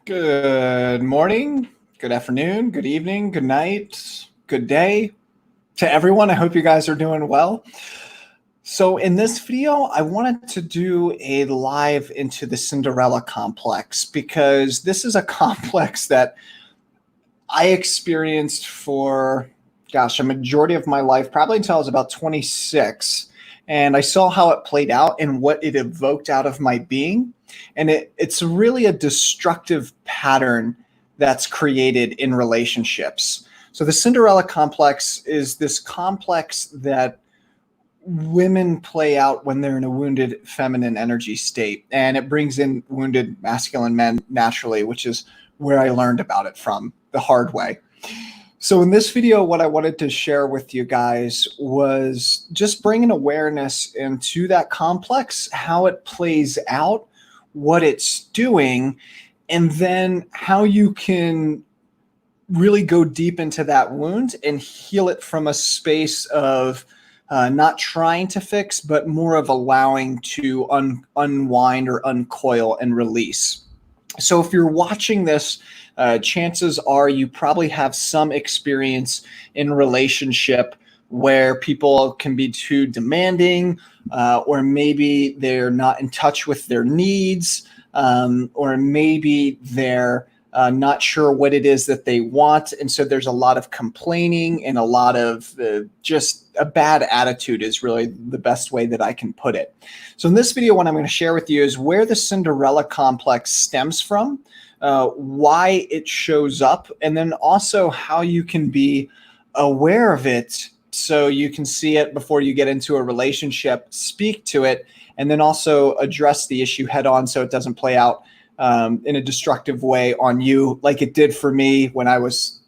Good morning, good afternoon, good evening, good night, good day to everyone. I hope you guys are doing well. So in this video, I wanted to do a live into the Cinderella Complex because this is a complex that I experienced for, a majority of my life, probably until I was about 26. And I saw how it played out and what it evoked out of my being. And it's really a destructive pattern that's created in relationships. So the Cinderella complex is this complex that women play out when they're in a wounded feminine energy state. And it brings in wounded masculine men naturally, which is where I learned about it from the hard way. So in this video, what I wanted to share with you guys was just bringing awareness into that complex, how it plays out, what it's doing, and then how you can really go deep into that wound and heal it from a space of not trying to fix, but more of allowing to unwind or uncoil and release. So if you're watching this, chances are you probably have some experience in relationship where people can be too demanding, or maybe they're not in touch with their needs, or maybe they're not sure what it is that they want. And so there's a lot of complaining and a lot of just a bad attitude is really the best way that I can put it. So in this video, what I'm going to share with you is where the Cinderella complex stems from, why it shows up, and then also how you can be aware of it so you can see it before you get into a relationship, speak to it, and then also address the issue head on so it doesn't play out in a destructive way on you like it did for me when I was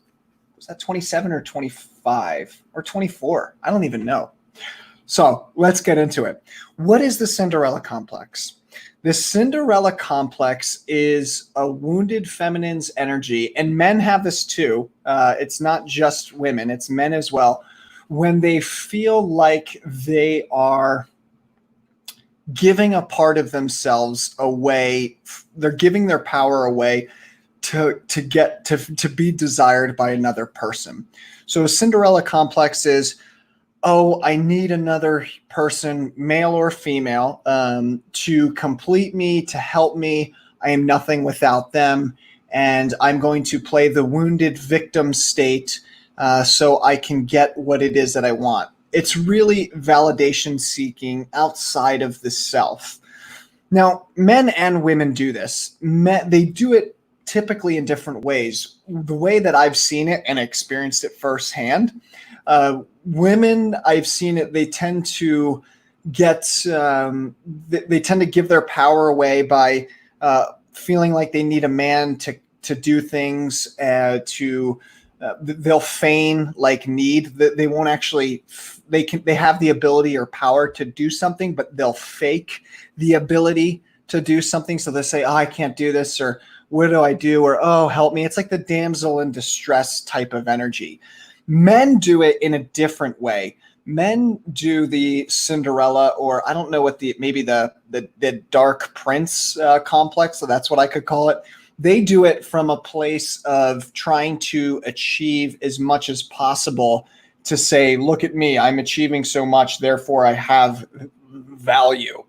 that 27 or 25 or 24? I don't even know. So let's get into it. What is the Cinderella complex? The Cinderella complex is a wounded feminine's energy, and men have this too. It's not just women, it's men as well. When they feel like they are giving a part of themselves away, they're giving their power away to be desired by another person. So a Cinderella complex is, oh, I need another person, male or female, to complete me, to help me. I am nothing without them. And I'm going to play the wounded victim state so I can get what it is that I want. It's really validation seeking outside of the self. Now, men and women do this. They do it typically in different ways. The way that I've seen it and experienced it firsthand, women, I've seen it, they tend to they tend to give their power away by feeling like they need a man to do things, they'll feign like need. They won't actually, they have the ability or power to do something, but they'll fake the ability to do something. So they say, oh, I can't do this, or what do I do? Or, oh, help me. It's like the damsel in distress type of energy. Men do it in a different way. Men do the Cinderella, or I don't know what maybe the dark prince complex. So that's what I could call it. They do it from a place of trying to achieve as much as possible to say, look at me, I'm achieving so much, therefore I have value.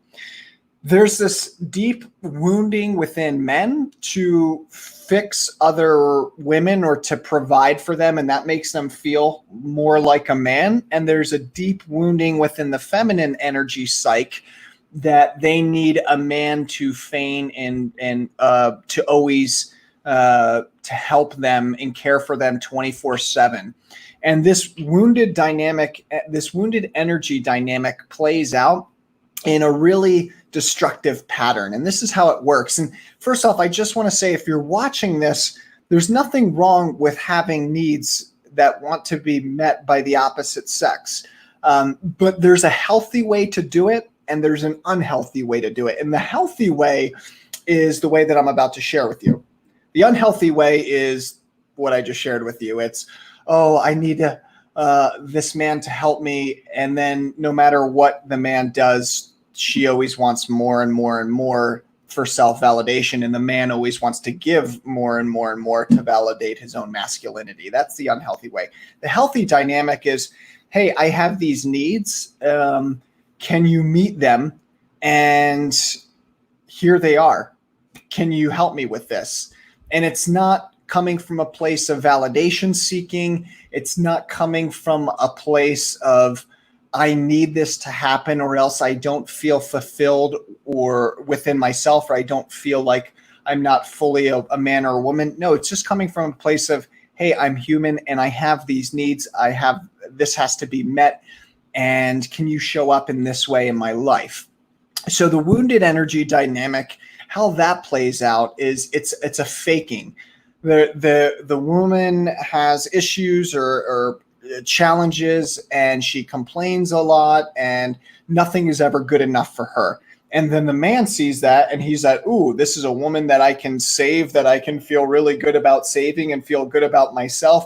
There's this deep wounding within men to fix other women or to provide for them, and that makes them feel more like a man. And there's a deep wounding within the feminine energy psyche that they need a man to feign and to always to help them and care for them 24/7. And this wounded dynamic, this wounded energy dynamic plays out in a really destructive pattern. And this is how it works. And first off, I just want to say, if you're watching this, there's nothing wrong with having needs that want to be met by the opposite sex. But there's a healthy way to do it, and there's an unhealthy way to do it. And the healthy way is the way that I'm about to share with you. The unhealthy way is what I just shared with you. It's, oh, I need this man to help me. And then no matter what the man does, she always wants more and more and more for self-validation, and the man always wants to give more and more and more to validate his own masculinity. That's the unhealthy way. The healthy dynamic is, hey, I have these needs. Can you meet them? And here they are. Can you help me with this? And it's not coming from a place of validation seeking. It's not coming from a place of, I need this to happen or else I don't feel fulfilled or within myself, or I don't feel like I'm not fully a man or a woman. No, it's just coming from a place of, hey, I'm human and I have these needs. This has to be met. And can you show up in this way in my life? So the wounded energy dynamic, how that plays out is it's a faking. The woman has issues or challenges, and she complains a lot, and nothing is ever good enough for her. And then the man sees that, and he's like, ooh, this is a woman that I can save, that I can feel really good about saving and feel good about myself.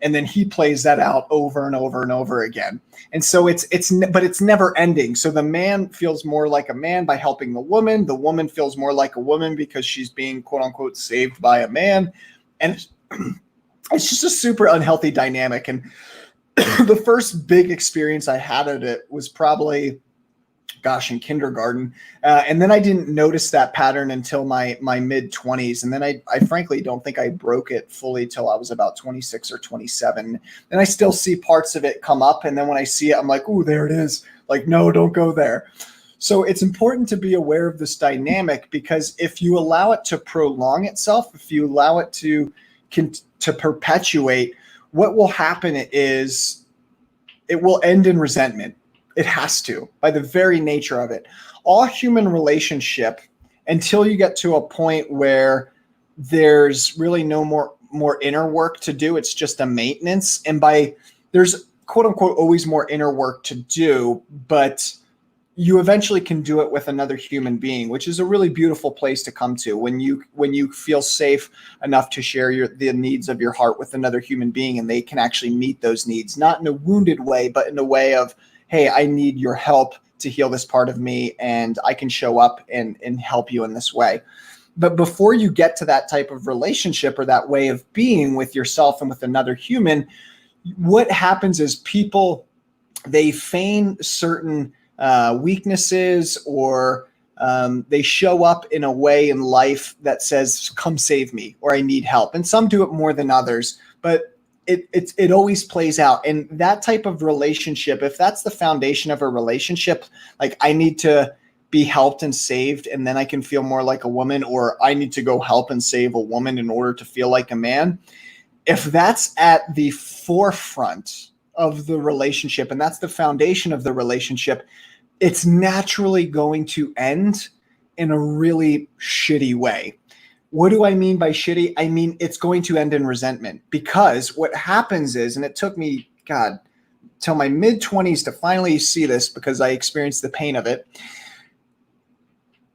And then he plays that out over and over and over again. And so but it's never ending. So the man feels more like a man by helping the woman. The woman feels more like a woman because she's being quote unquote saved by a man. And it's just a super unhealthy dynamic. And the first big experience I had at it was probably, in kindergarten. And then I didn't notice that pattern until my mid-20s. And then I frankly don't think I broke it fully till I was about 26 or 27. And I still see parts of it come up. And then when I see it, I'm like, ooh, there it is. Like, no, don't go there. So it's important to be aware of this dynamic, because if you allow it to prolong itself, if you allow it to perpetuate, what will happen is it will end in resentment. It has to, by the very nature of it. All human relationship, until you get to a point where there's really no more inner work to do, it's just a maintenance. And there's quote unquote always more inner work to do, but you eventually can do it with another human being, which is a really beautiful place to come to when you feel safe enough to share the needs of your heart with another human being, and they can actually meet those needs, not in a wounded way, but in a way of, hey, I need your help to heal this part of me, and I can show up and help you in this way. But before you get to that type of relationship or that way of being with yourself and with another human, what happens is people, they feign certain weaknesses, or they show up in a way in life that says, come save me, or I need help. And some do it more than others, but it always plays out. And that type of relationship, if that's the foundation of a relationship, like I need to be helped and saved, and then I can feel more like a woman, or I need to go help and save a woman in order to feel like a man. If that's at the forefront of the relationship, and that's the foundation of the relationship, it's naturally going to end in a really shitty way. What do I mean by shitty? I mean, it's going to end in resentment, because what happens is, and it took me, till my mid-20s to finally see this, because I experienced the pain of it.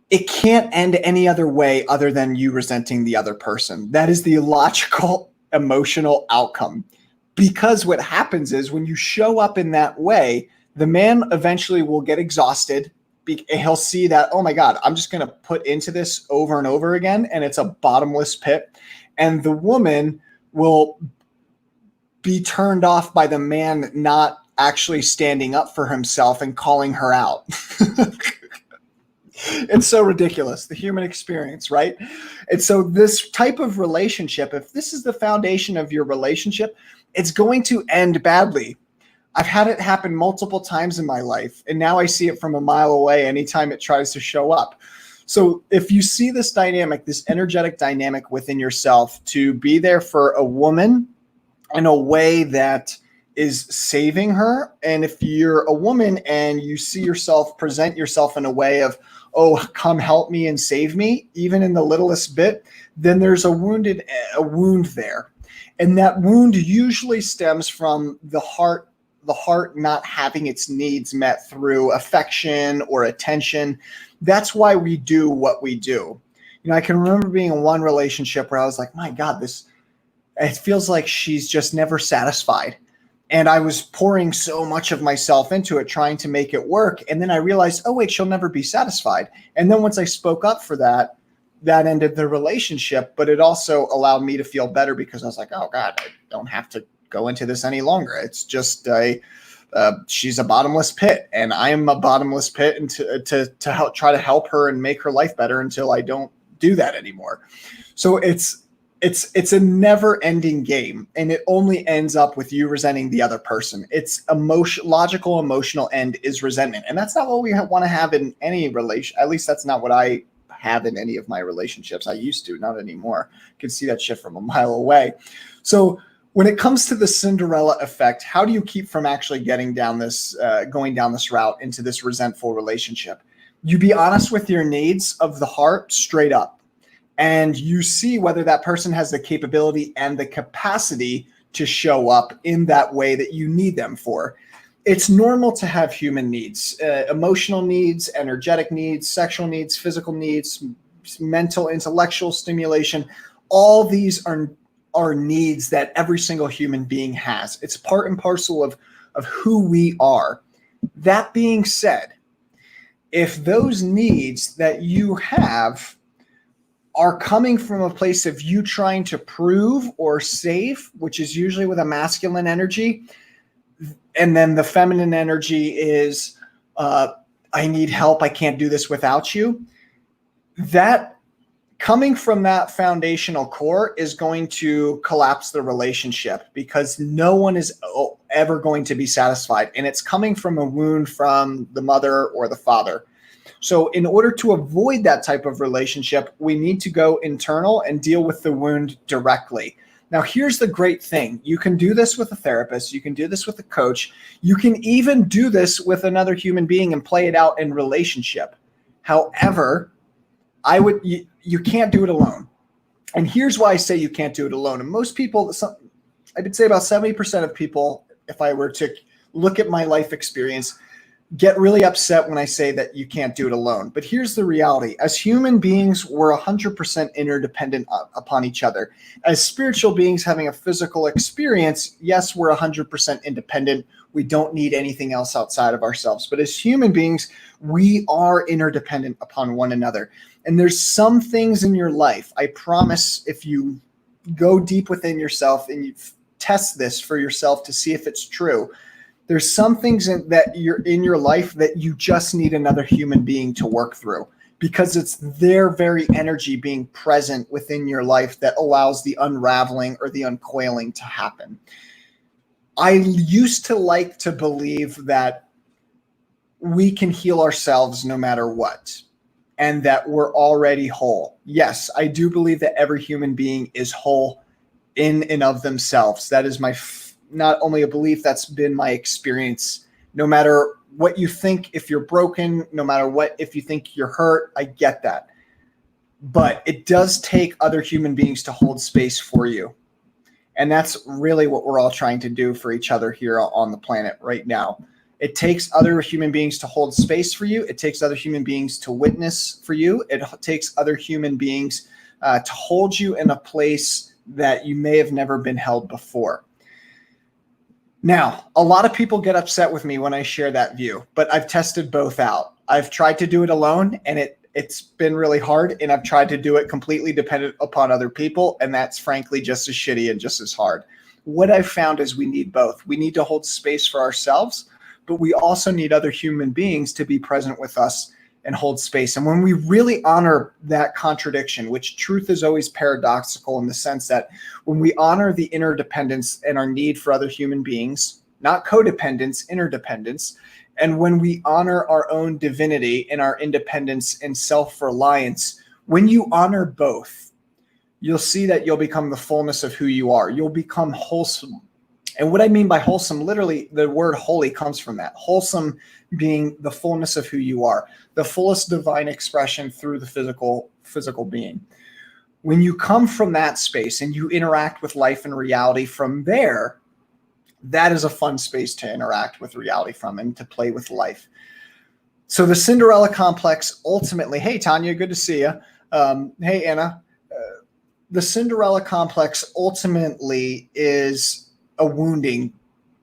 It can't end any other way other than you resenting the other person. That is the logical, emotional outcome. Because what happens is, when you show up in that way, the man eventually will get exhausted. He'll see that, oh my God, I'm just going to put into this over and over again, and it's a bottomless pit. And the woman will be turned off by the man not actually standing up for himself and calling her out. It's so ridiculous, the human experience, right? And so this type of relationship, if this is the foundation of your relationship, it's going to end badly. I've had it happen multiple times in my life, and now I see it from a mile away anytime it tries to show up. So if you see this dynamic, this energetic dynamic within yourself, to be there for a woman in a way that is saving her, and if you're a woman and you see yourself, present yourself in a way of, oh, come help me and save me, even in the littlest bit, then there's a wound there. And that wound usually stems from the heart not having its needs met through affection or attention. That's why we do what we do. I can remember being in one relationship where I was like, my God, it feels like she's just never satisfied. And I was pouring so much of myself into it, trying to make it work. And then I realized, oh, wait, she'll never be satisfied. And then once I spoke up for that, that ended the relationship. But it also allowed me to feel better because I was like, oh, God, I don't have to go into this any longer. It's just she's a bottomless pit, and I am a bottomless pit, and to help try to help her and make her life better until I don't do that anymore. So it's a never ending game, and it only ends up with you resenting the other person. It's logical emotional end is resentment, and that's not what we want to have in any relation. At least that's not what I have in any of my relationships. I used to, not anymore. You can see that shit from a mile away. So when it comes to the Cinderella effect, how do you keep from actually going down this route into this resentful relationship? You be honest with your needs of the heart straight up, and you see whether that person has the capability and the capacity to show up in that way that you need them for. It's normal to have human needs, emotional needs, energetic needs, sexual needs, physical needs, mental, intellectual stimulation. All these are needs that every single human being has. It's part and parcel of who we are. That being said, if those needs that you have are coming from a place of you trying to prove or save, which is usually with a masculine energy, and then the feminine energy is, I need help, I can't do this without you, that coming from that foundational core is going to collapse the relationship, because no one is ever going to be satisfied. And it's coming from a wound from the mother or the father. So in order to avoid that type of relationship, we need to go internal and deal with the wound directly. Now, here's the great thing. You can do this with a therapist. You can do this with a coach. You can even do this with another human being and play it out in relationship. However, you can't do it alone. And here's why I say you can't do it alone. And most people, I would say about 70% of people, if I were to look at my life experience, get really upset when I say that you can't do it alone. But here's the reality. As human beings, we're 100% interdependent upon each other. As spiritual beings having a physical experience, yes, we're 100% independent. We don't need anything else outside of ourselves. But as human beings, we are interdependent upon one another. And there's some things in your life, I promise, if you go deep within yourself and you test this for yourself to see if it's true, there's some things that you're in your life that you just need another human being to work through, because it's their very energy being present within your life that allows the unraveling or the uncoiling to happen. I used to like to believe that we can heal ourselves no matter what, and that we're already whole. Yes, I do believe that every human being is whole in and of themselves. That is not only a belief, that's been my experience. No matter what you think, if you're broken, no matter what, if you think you're hurt, I get that. But it does take other human beings to hold space for you. And that's really what we're all trying to do for each other here on the planet right now. It takes other human beings to hold space for you. It takes other human beings to witness for you. It takes other human beings to hold you in a place that you may have never been held before. Now, a lot of people get upset with me when I share that view, but I've tested both out. I've tried to do it alone, and it's been really hard, and I've tried to do it completely dependent upon other people, and that's frankly just as shitty and just as hard. What I've found is we need both. We need to hold space for ourselves, but we also need other human beings to be present with us and hold space. And when we really honor that contradiction, which truth is always paradoxical in the sense that when we honor the interdependence and our need for other human beings, not codependence, interdependence, and when we honor our own divinity and our independence and self-reliance, when you honor both, you'll see that you'll become the fullness of who you are. You'll become wholesome. And what I mean by wholesome, literally the word holy comes from that. Wholesome being the fullness of who you are, the fullest divine expression through the physical being. When you come from that space and you interact with life and reality from there, that is a fun space to interact with reality from and to play with life. So the Cinderella Complex ultimately, hey, Tanya, good to see you. Hey, Anna. The Cinderella Complex ultimately is a wounding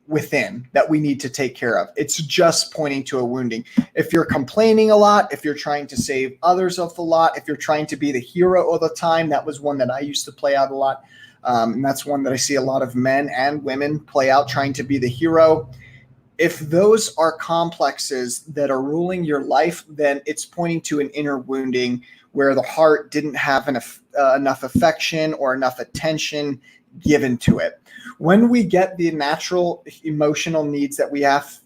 within that we need to take care of. It's just pointing to a wounding. If you're complaining a lot, if you're trying to save others of the lot, if you're trying to be the hero all the time, that was one that I used to play out a lot. And that's one that I see a lot of men and women play out, trying to be the hero. If those are complexes that are ruling your life, then it's pointing to an inner wounding where the heart didn't have enough affection or enough attention given to it. When we get the natural emotional needs that we have,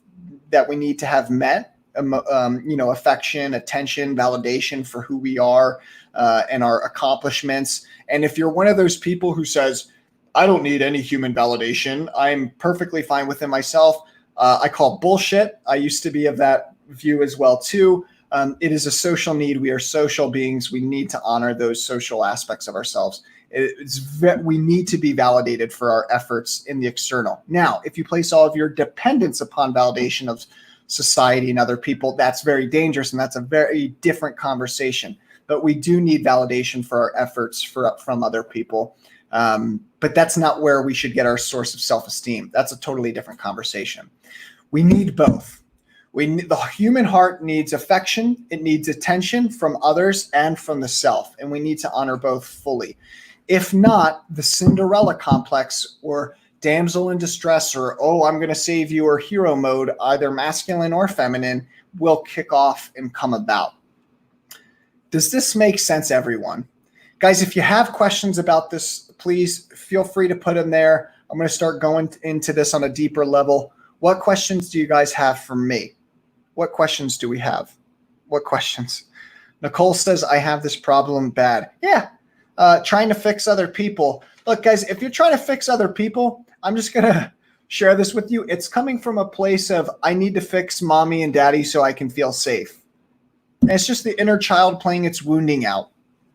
that we need to have met, affection, attention, validation for who we are and our accomplishments. And if you're one of those people who says, I don't need any human validation, I'm perfectly fine within myself, I call bullshit. I used to be of that view as well too. It is a social need. We are social beings. We need to honor those social aspects of ourselves. We need to be validated for our efforts in the external. Now, if you place all of your dependence upon validation of society and other people, that's very dangerous, and that's a very different conversation. But we do need validation for our efforts from other people. But that's not where we should get our source of self-esteem. That's a totally different conversation. We need both. The human heart needs affection. It needs attention from others and from the self. And we need to honor both fully. If not, the Cinderella complex or damsel in distress or, oh, I'm going to save you, or hero mode, either masculine or feminine, will kick off and come about. Does this make sense, everyone? Guys, if you have questions about this, please feel free to put them there. I'm going to start going into this on a deeper level. What questions do you guys have for me? What questions do we have? What questions? Nicole says, I have this problem bad. Yeah. Trying to fix other people. Look, guys, if you're trying to fix other people, I'm just going to share this with you. It's coming from a place of, I need to fix mommy and daddy so I can feel safe. And it's just the inner child playing its wounding out.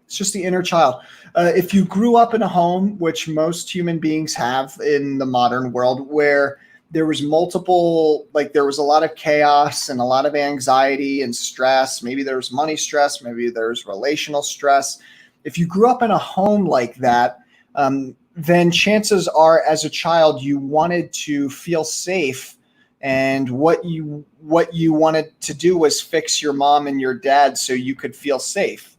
It's just the inner child. If you grew up in a home, which most human beings have in the modern world, where there was there was a lot of chaos and a lot of anxiety and stress, maybe there was money stress, maybe there's relational stress. If you grew up in a home like that, then chances are as a child, you wanted to feel safe. And what you wanted to do was fix your mom and your dad so you could feel safe.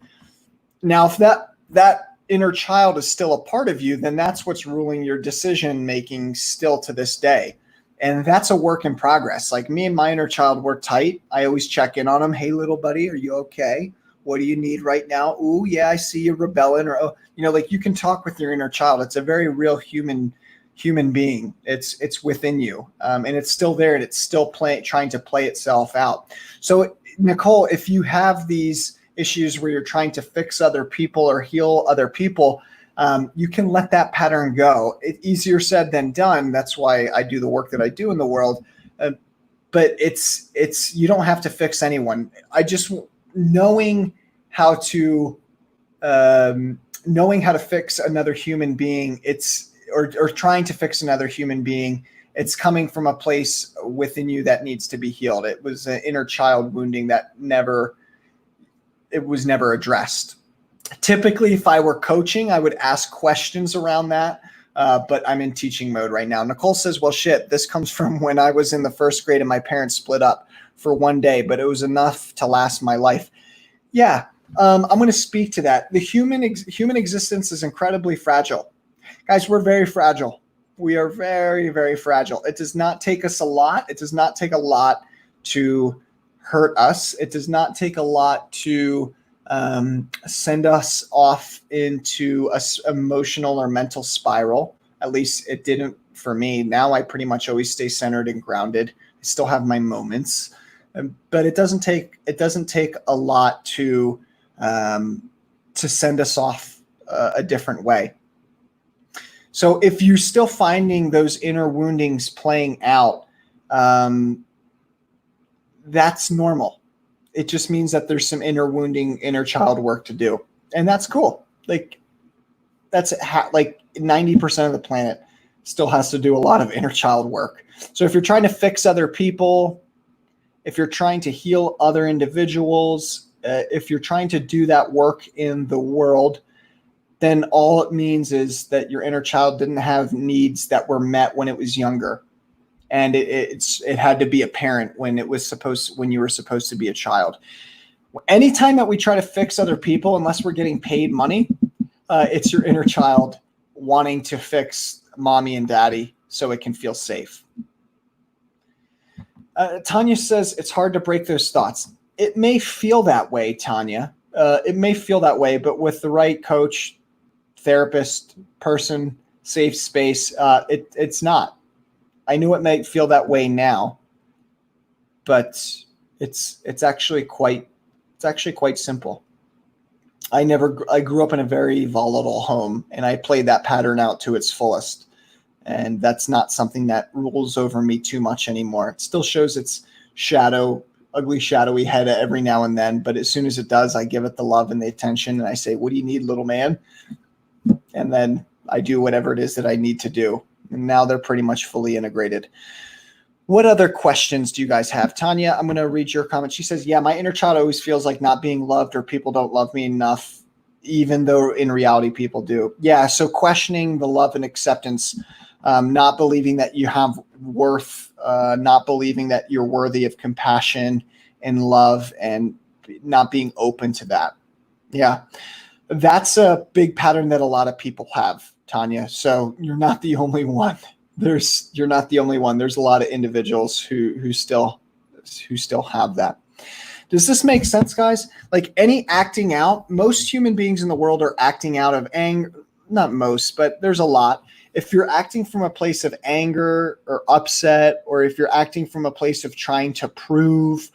Now, if that inner child is still a part of you, then that's what's ruling your decision making still to this day. And that's a work in progress. Like me and my inner child, we're tight. I always check in on him. Hey, little buddy, are you okay? What do you need right now? Ooh, yeah, I see you rebelling. Or, like you can talk with your inner child. It's a very real human being. It's within you, and it's still there, and it's still trying to play itself out. So, Nicole, if you have these issues where you're trying to fix other people or heal other people, you can let that pattern go. It's easier said than done. That's why I do the work that I do in the world. But it's you don't have to fix anyone. I just knowing how to fix another human being. Or trying to fix another human being. It's coming from a place within you that needs to be healed. It was an inner child wounding that was never addressed. Typically, if I were coaching, I would ask questions around that, but I'm in teaching mode right now. Nicole says, well, shit, this comes from when I was in the first grade and my parents split up for one day, but it was enough to last my life. Yeah, I'm going to speak to that. The human existence is incredibly fragile. Guys, we're very fragile. We are very, very fragile. It does not take us a lot. It does not take a lot to hurt us. It does not take a lot to send us off into an emotional or mental spiral. At least it didn't for me. Now I pretty much always stay centered and grounded. I still have my moments, but it doesn't take a lot to send us off a different way. So if you're still finding those inner woundings playing out, that's normal. It just means that there's some inner wounding, inner child work to do. And that's cool. Like that's like 90% of the planet still has to do a lot of inner child work. So if you're trying to fix other people, if you're trying to heal other individuals, if you're trying to do that work in the world, then all it means is that your inner child didn't have needs that were met when it was younger. and it had to be apparent when you were supposed to be a child. Anytime that we try to fix other people, unless we're getting paid money, it's your inner child wanting to fix mommy and daddy so it can feel safe. Tanya says it's hard to break those thoughts. It may feel that way, Tanya. It may feel that way, but with the right coach, therapist, person, safe space, it's not. I knew it might feel that way now, but it's actually quite simple. I grew up in a very volatile home, and I played that pattern out to its fullest. And that's not something that rules over me too much anymore. It still shows its ugly, shadowy head every now and then. But as soon as it does, I give it the love and the attention, and I say, "What do you need, little man?" And then I do whatever it is that I need to do. And now they're pretty much fully integrated. What other questions do you guys have? Tanya, I'm going to read your comment. She says, yeah, my inner child always feels like not being loved or people don't love me enough, even though in reality people do. Yeah, so questioning the love and acceptance, not believing that you have worth, not believing that you're worthy of compassion and love, and not being open to that. Yeah, that's a big pattern that a lot of people have, Tanya. So you're not the only one. You're not the only one. There's a lot of individuals who still have that. Does this make sense, guys? Like any acting out, most human beings in the world are acting out of anger. Not most, but there's a lot. If you're acting from a place of anger or upset, or if you're acting from a place of trying to prove,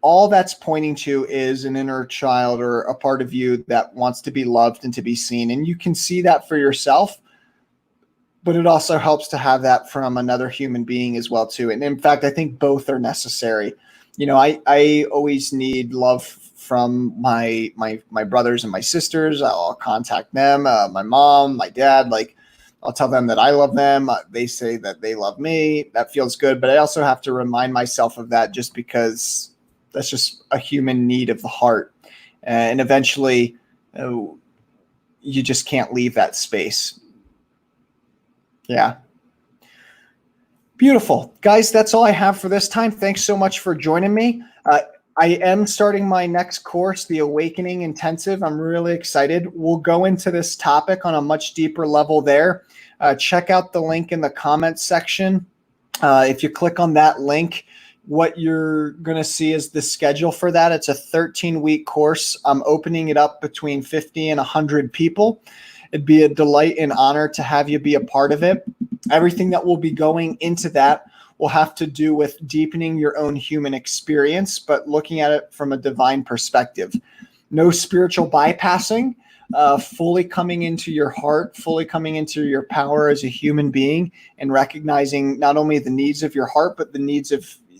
all that's pointing to is an inner child or a part of you that wants to be loved and to be seen. And you can see that for yourself. But it also helps to have that from another human being as well, too. And in fact, I think both are necessary. You know, I always need love from my brothers and my sisters. I'll contact them, my mom, my dad. Like, I'll tell them that I love them. They say that they love me. That feels good. But I also have to remind myself of that, just because that's just a human need of the heart. And eventually, you just can't leave that space. Yeah. Beautiful. Guys, that's all I have for this time. Thanks so much for joining me. I am starting my next course, the Awakening Intensive. I'm really excited. We'll go into this topic on a much deeper level there. Check out the link in the comments section. If you click on that link, what you're going to see is the schedule for that. It's a 13-week course. I'm opening it up between 50 and 100 people. It'd be a delight and honor to have you be a part of it. Everything that will be going into that will have to do with deepening your own human experience, but looking at it from a divine perspective. No spiritual bypassing, fully coming into your heart, fully coming into your power as a human being, and recognizing not only the needs of your heart, but the needs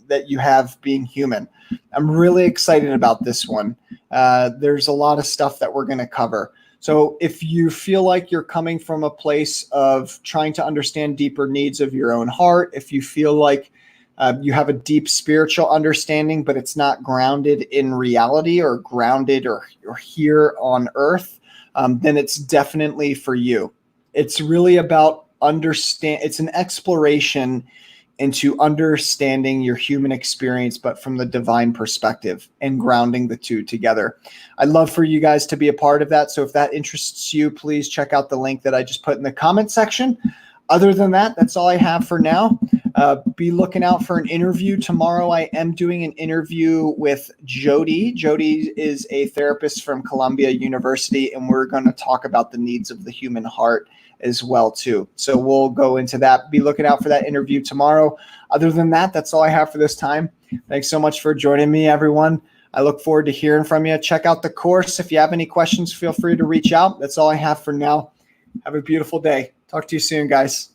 that you have being human. I'm really excited about this one. There's a lot of stuff that we're going to cover. So if you feel like you're coming from a place of trying to understand deeper needs of your own heart, if you feel like you have a deep spiritual understanding, but it's not grounded in reality or grounded or here on earth, then it's definitely for you. It's really about it's an exploration into understanding your human experience, but from the divine perspective, and grounding the two together. I'd love for you guys to be a part of that. So if that interests you, please check out the link that I just put in the comment section. Other than that, that's all I have for now. Be looking out for an interview tomorrow. I am doing an interview with Jody. Jody is a therapist from Columbia University, and we're going to talk about the needs of the human heart as well too. So we'll go into that. Be looking out for that interview tomorrow. Other than that, that's all I have for this time. Thanks so much for joining me, everyone. I look forward to hearing from you. Check out the course. If you have any questions, feel free to reach out. That's all I have for now. Have a beautiful day. Talk to you soon, guys.